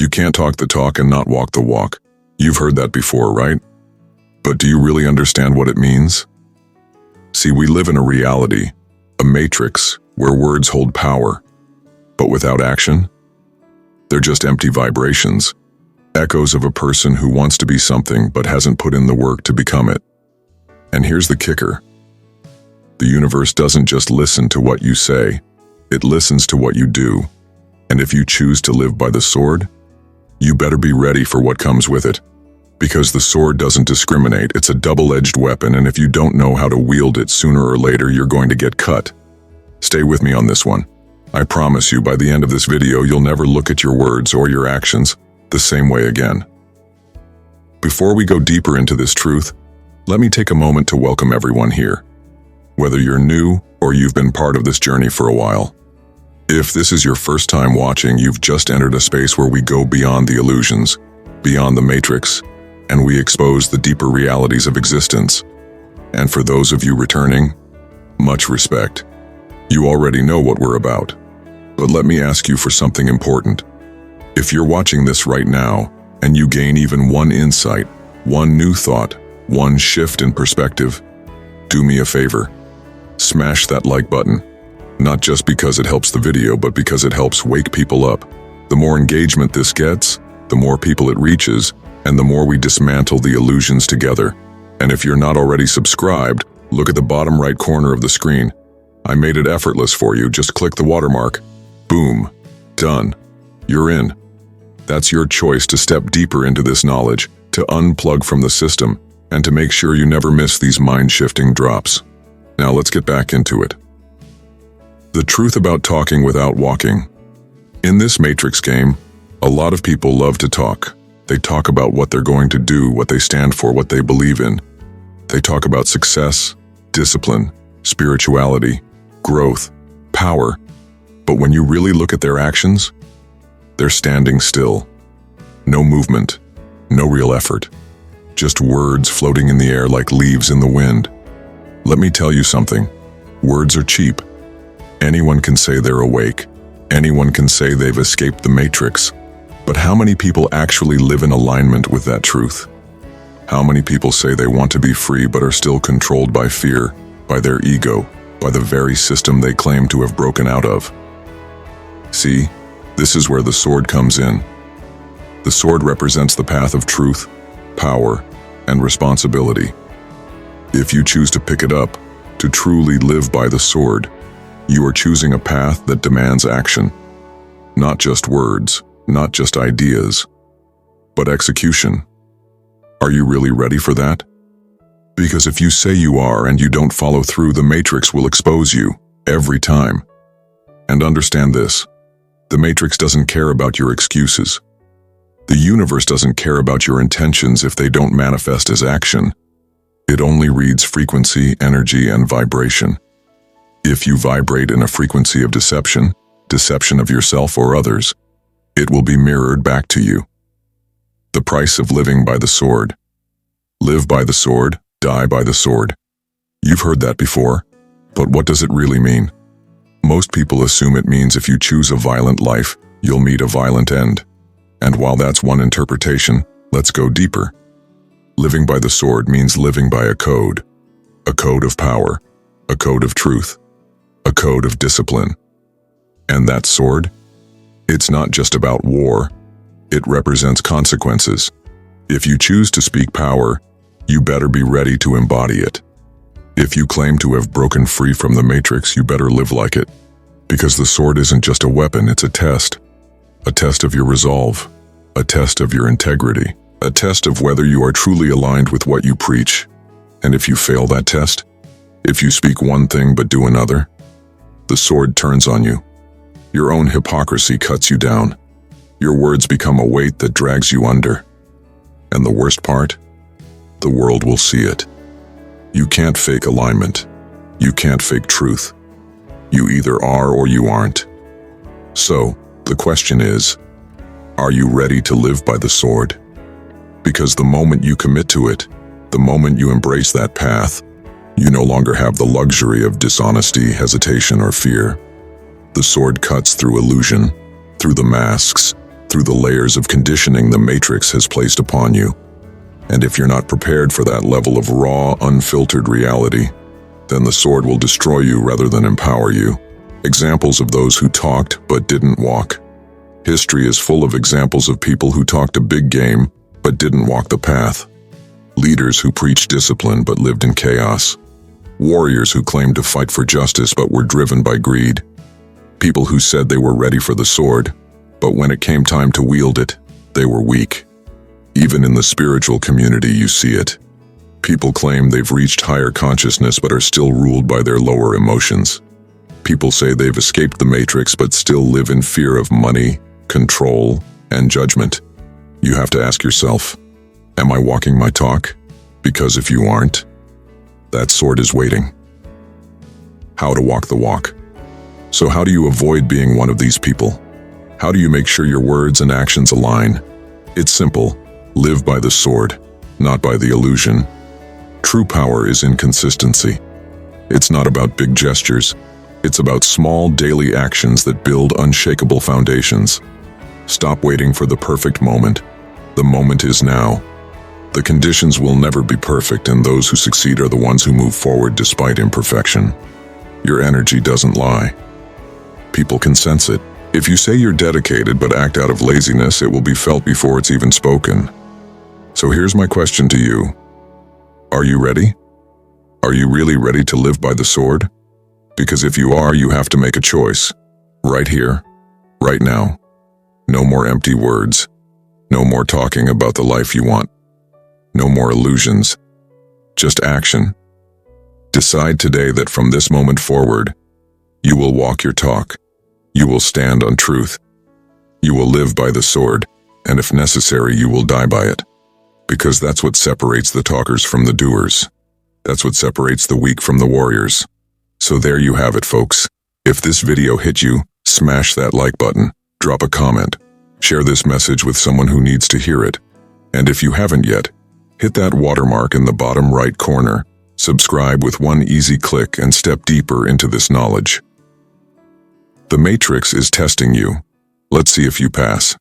You can't talk the talk and not walk the walk. You've heard that before, right? But do you really understand what it means? See, we live in a reality, a matrix, where words hold power. But without action, they're just empty vibrations, echoes of a person who wants to be something but hasn't put in the work to become it. And here's the kicker. The universe doesn't just listen to what you say, it listens to what you do. And if you choose to live by the sword, you better be ready for what comes with it. Because the sword doesn't discriminate, it's a double-edged weapon, and if you don't know how to wield it, sooner or later you're going to get cut. Stay with me on this one. I promise you, by the end of this video, you'll never look at your words or your actions the same way again. Before we go deeper into this truth, let me take a moment to welcome everyone here. Whether you're new or you've been part of this journey for a while. If this is your first time watching, you've just entered a space where we go beyond the illusions, beyond the matrix, and we expose the deeper realities of existence. And for those of you returning, much respect. You already know what we're about. But let me ask you for something important. If you're watching this right now, and you gain even one insight, one new thought, one shift in perspective, do me a favor. Smash that like button. Not just because it helps the video, but because it helps wake people up. The more engagement this gets, the more people it reaches, and the more we dismantle the illusions together. And if you're not already subscribed, look at the bottom right corner of the screen. I made it effortless for you. Just click the watermark. Boom. Done. You're in. That's your choice to step deeper into this knowledge, to unplug from the system, and to make sure you never miss these mind-shifting drops. Now let's get back into it. The truth about talking without walking. In this matrix game, a lot of people love to talk. They talk about what they're going to do, what they stand for, what they believe in. They talk about success, discipline, spirituality, growth, power. But when you really look at their actions, they're standing still. No movement, no real effort. Just words floating in the air like leaves in the wind. Let me tell you something. Words are cheap. Anyone can say they're awake. Anyone can say they've escaped the matrix. But how many people actually live in alignment with that truth? How many people say they want to be free but are still controlled by fear, by their ego, by the very system they claim to have broken out of? See, this is where the sword comes in. The sword represents the path of truth, power, and responsibility. If you choose to pick it up, to truly live by the sword, you are choosing a path that demands action. Not just words, not just ideas, but execution. Are you really ready for that? Because if you say you are and you don't follow through, the matrix will expose you, every time. And understand this, the matrix doesn't care about your excuses. The universe doesn't care about your intentions if they don't manifest as action. It only reads frequency, energy, and vibration. If you vibrate in a frequency of deception, deception of yourself or others, it will be mirrored back to you. The price of living by the sword. Live by the sword, die by the sword. You've heard that before, but what does it really mean? Most people assume it means if you choose a violent life, you'll meet a violent end. And while that's one interpretation, let's go deeper. Living by the sword means living by a code of power, a code of truth, a code of discipline. And that sword? It's not just about war. It represents consequences. If you choose to speak power, you better be ready to embody it. If you claim to have broken free from the matrix, you better live like it. Because the sword isn't just a weapon, it's a test of your resolve, a test of your integrity, a test of whether you are truly aligned with what you preach. And if you fail that test, if you speak one thing but do another, the sword turns on you. Your own hypocrisy cuts you down. Your words become a weight that drags you under. And the worst part? The world will see it. You can't fake alignment. You can't fake truth. You either are or you aren't. So, the question is, are you ready to live by the sword? Because the moment you commit to it, the moment you embrace that path, you no longer have the luxury of dishonesty, hesitation, or fear. The sword cuts through illusion, through the masks, through the layers of conditioning the Matrix has placed upon you. And if you're not prepared for that level of raw, unfiltered reality, then the sword will destroy you rather than empower you. Examples of those who talked but didn't walk. History is full of examples of people who talked a big game but didn't walk the path. Leaders who preached discipline but lived in chaos. Warriors who claimed to fight for justice but were driven by greed. People who said they were ready for the sword, but when it came time to wield it, they were weak. Even in the spiritual community you see it. People claim they've reached higher consciousness but are still ruled by their lower emotions. People say they've escaped the Matrix but still live in fear of money, control, and judgment. You have to ask yourself, am I walking my talk? Because if you aren't, that sword is waiting. How to walk the walk. So how do you avoid being one of these people? How do you make sure your words and actions align? It's simple. Live by the sword, not by the illusion. True power is in consistency. It's not about big gestures. It's about small daily actions that build unshakable foundations. Stop waiting for the perfect moment. The moment is now. The conditions will never be perfect, and those who succeed are the ones who move forward despite imperfection. Your energy doesn't lie. People can sense it. If you say you're dedicated but act out of laziness, it will be felt before it's even spoken. So here's my question to you. Are you ready? Are you really ready to live by the sword? Because if you are, you have to make a choice. Right here, right now. No more empty words. No more talking about the life you want. No more illusions. Just action. Decide today that from this moment forward, you will walk your talk. You will stand on truth. You will live by the sword, and if necessary, you will die by it. Because that's what separates the talkers from the doers. That's what separates the weak from the warriors. So there you have it, folks. If this video hit you, smash that like button, drop a comment, share this message with someone who needs to hear it. And if you haven't yet, hit that watermark in the bottom right corner, subscribe with one easy click, and step deeper into this knowledge. The Matrix is testing you. Let's see if you pass.